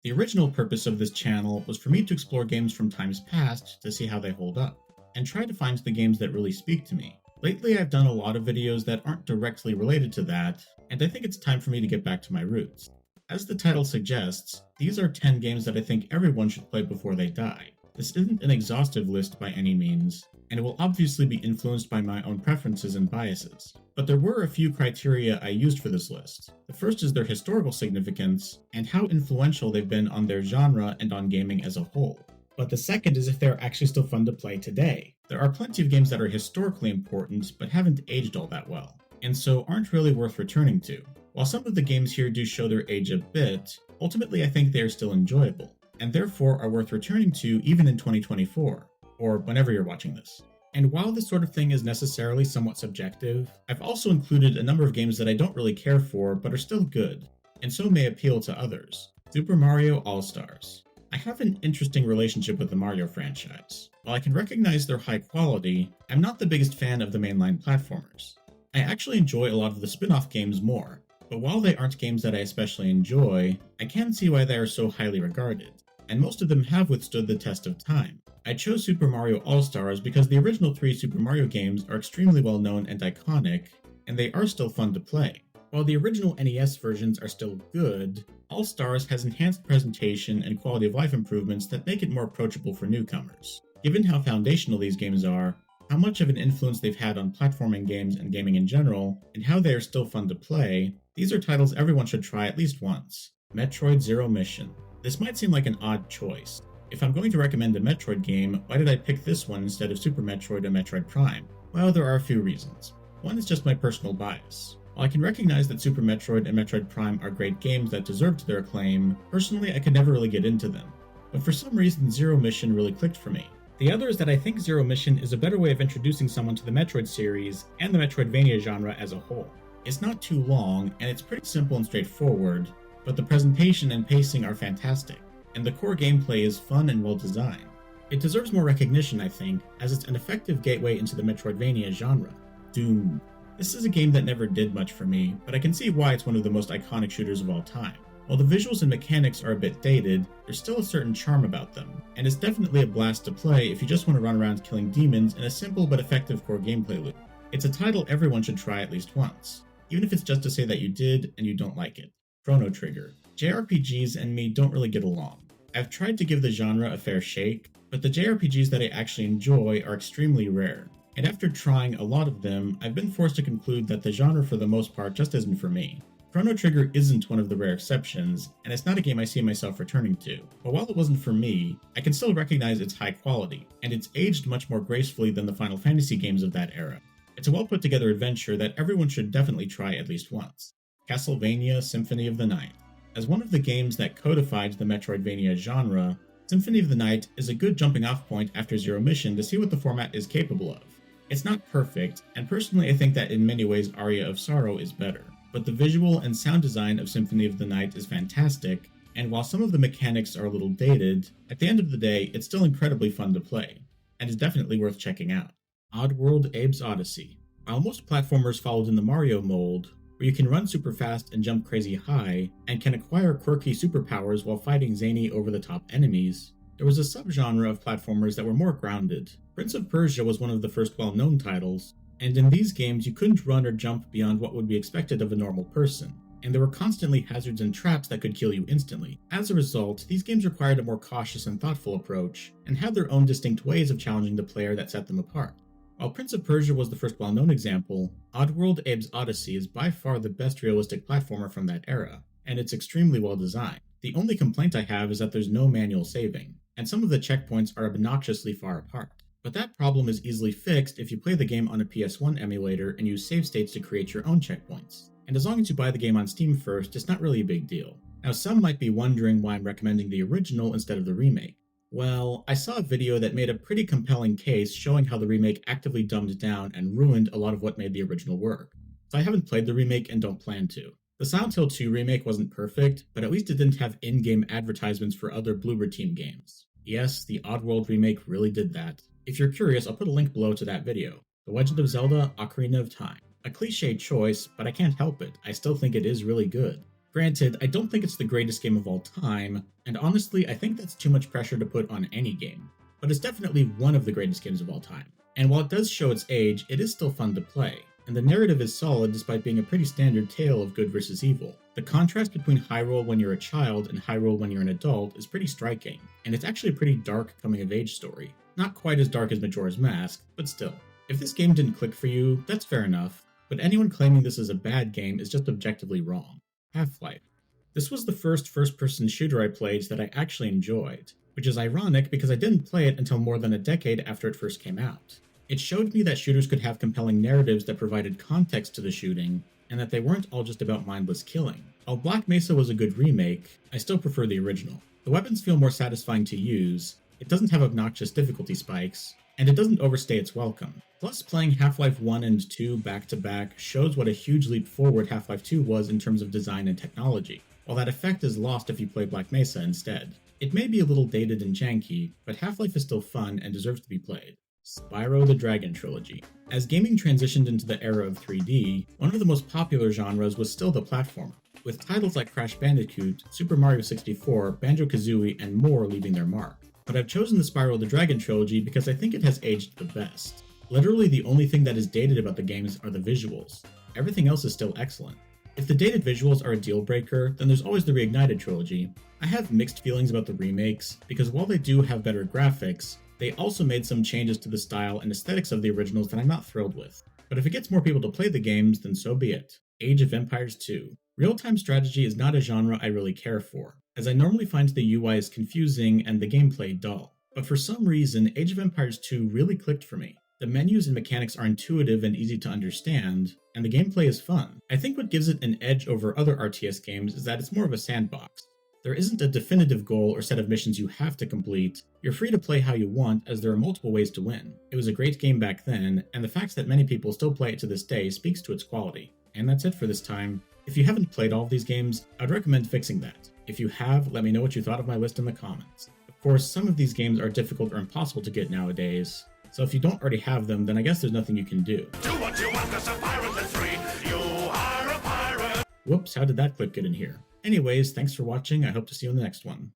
The original purpose of this channel was for me to explore games from times past to see how they hold up, and try to find the games that really speak to me. Lately, I've done a lot of videos that aren't directly related to that, and I think it's time for me to get back to my roots. As the title suggests, these are 10 games that I think everyone should play before they die. This isn't an exhaustive list by any means, and it will obviously be influenced by my own preferences and biases. But there were a few criteria I used for this list. The first is their historical significance, and how influential they've been on their genre and on gaming as a whole. But the second is if they're actually still fun to play today. There are plenty of games that are historically important, but haven't aged all that well, and so aren't really worth returning to. While some of the games here do show their age a bit, ultimately I think they are still enjoyable, and therefore are worth returning to even in 2024, or whenever you're watching this. And while this sort of thing is necessarily somewhat subjective, I've also included a number of games that I don't really care for but are still good, and so may appeal to others. Super Mario All-Stars. I have an interesting relationship with the Mario franchise. While I can recognize their high quality, I'm not the biggest fan of the mainline platformers. I actually enjoy a lot of the spin-off games more, but while they aren't games that I especially enjoy, I can see why they are so highly regarded, and most of them have withstood the test of time. I chose Super Mario All-Stars because the original 3 Super Mario games are extremely well known and iconic, and they are still fun to play. While the original NES versions are still good, All-Stars has enhanced presentation and quality of life improvements that make it more approachable for newcomers. Given how foundational these games are, how much of an influence they've had on platforming games and gaming in general, and how they are still fun to play, these are titles everyone should try at least once. Metroid Zero Mission. This might seem like an odd choice. If I'm going to recommend a Metroid game, why did I pick this one instead of Super Metroid or Metroid Prime? Well, there are a few reasons. One is just my personal bias. While I can recognize that Super Metroid and Metroid Prime are great games that deserved their acclaim, personally I could never really get into them. But for some reason Zero Mission really clicked for me. The other is that I think Zero Mission is a better way of introducing someone to the Metroid series and the Metroidvania genre as a whole. It's not too long, and it's pretty simple and straightforward, but the presentation and pacing are fantastic, and the core gameplay is fun and well designed. It deserves more recognition, I think, as it's an effective gateway into the Metroidvania genre. Doom. This is a game that never did much for me, but I can see why it's one of the most iconic shooters of all time. While the visuals and mechanics are a bit dated, there's still a certain charm about them, and it's definitely a blast to play if you just want to run around killing demons in a simple but effective core gameplay loop. It's a title everyone should try at least once, even if it's just to say that you did and you don't like it. Chrono Trigger. JRPGs and me don't really get along. I've tried to give the genre a fair shake, but the JRPGs that I actually enjoy are extremely rare, and after trying a lot of them, I've been forced to conclude that the genre for the most part just isn't for me. Chrono Trigger isn't one of the rare exceptions, and it's not a game I see myself returning to, but while it wasn't for me, I can still recognize its high quality, and it's aged much more gracefully than the Final Fantasy games of that era. It's a well put together adventure that everyone should definitely try at least once. Castlevania Symphony of the Night. As one of the games that codified the Metroidvania genre, Symphony of the Night is a good jumping off point after Zero Mission to see what the format is capable of. It's not perfect, and personally I think that in many ways Aria of Sorrow is better, but the visual and sound design of Symphony of the Night is fantastic, and while some of the mechanics are a little dated, at the end of the day it's still incredibly fun to play, and is definitely worth checking out. Oddworld Abe's Oddysee. While most platformers followed in the Mario mold, where you can run super fast and jump crazy high, and can acquire quirky superpowers while fighting zany over-the-top enemies, there was a subgenre of platformers that were more grounded. Prince of Persia was one of the first well-known titles, and in these games you couldn't run or jump beyond what would be expected of a normal person, and there were constantly hazards and traps that could kill you instantly. As a result, these games required a more cautious and thoughtful approach, and had their own distinct ways of challenging the player that set them apart. While Prince of Persia was the first well-known example, Oddworld Abe's Oddysee is by far the best realistic platformer from that era, and it's extremely well designed. The only complaint I have is that there's no manual saving, and some of the checkpoints are obnoxiously far apart. But that problem is easily fixed if you play the game on a PS1 emulator and use save states to create your own checkpoints. And as long as you buy the game on Steam first, it's not really a big deal. Now some might be wondering why I'm recommending the original instead of the remake. Well, I saw a video that made a pretty compelling case showing how the remake actively dumbed down and ruined a lot of what made the original work. So I haven't played the remake and don't plan to. The Silent Hill 2 remake wasn't perfect, but at least it didn't have in-game advertisements for other Bloober Team games. Yes, the Oddworld remake really did that. If you're curious, I'll put a link below to that video. The Legend of Zelda: Ocarina of Time. A cliched choice, but I can't help it, I still think it is really good. Granted, I don't think it's the greatest game of all time, and honestly, I think that's too much pressure to put on any game. But it's definitely one of the greatest games of all time. And while it does show its age, it is still fun to play, and the narrative is solid despite being a pretty standard tale of good versus evil. The contrast between Hyrule when you're a child and Hyrule when you're an adult is pretty striking, and it's actually a pretty dark coming-of-age story. Not quite as dark as Majora's Mask, but still. If this game didn't click for you, that's fair enough, but anyone claiming this is a bad game is just objectively wrong. Half-Life. This was the first first-person shooter I played that I actually enjoyed, which is ironic because I didn't play it until more than a decade after it first came out. It showed me that shooters could have compelling narratives that provided context to the shooting, and that they weren't all just about mindless killing. While Black Mesa was a good remake, I still prefer the original. The weapons feel more satisfying to use, it doesn't have obnoxious difficulty spikes, and it doesn't overstay its welcome. Plus, playing Half-Life 1 and 2 back-to-back shows what a huge leap forward Half-Life 2 was in terms of design and technology, while that effect is lost if you play Black Mesa instead. It may be a little dated and janky, but Half-Life is still fun and deserves to be played. Spyro the Dragon Trilogy. As gaming transitioned into the era of 3D, one of the most popular genres was still the platformer, with titles like Crash Bandicoot, Super Mario 64, Banjo-Kazooie, and more leaving their mark. But I've chosen the Spyro the Dragon Trilogy because I think it has aged the best. Literally the only thing that is dated about the games are the visuals. Everything else is still excellent. If the dated visuals are a deal breaker, then there's always the Reignited Trilogy. I have mixed feelings about the remakes, because while they do have better graphics, they also made some changes to the style and aesthetics of the originals that I'm not thrilled with. But if it gets more people to play the games, then so be it. Age of Empires 2. Real-time strategy is not a genre I really care for, as I normally find the UI is confusing and the gameplay dull. But for some reason, Age of Empires 2 really clicked for me. The menus and mechanics are intuitive and easy to understand, and the gameplay is fun. I think what gives it an edge over other RTS games is that it's more of a sandbox. There isn't a definitive goal or set of missions you have to complete. You're free to play how you want, as there are multiple ways to win. It was a great game back then, and the fact that many people still play it to this day speaks to its quality. And that's it for this time. If you haven't played all of these games, I'd recommend fixing that. If you have, let me know what you thought of my list in the comments. Of course, some of these games are difficult or impossible to get nowadays, so if you don't already have them, then I guess there's nothing you can do. Do what you want, 'cause a pirate is free. You are a pirate. Whoops, how did that clip get in here? Anyways, thanks for watching, I hope to see you in the next one.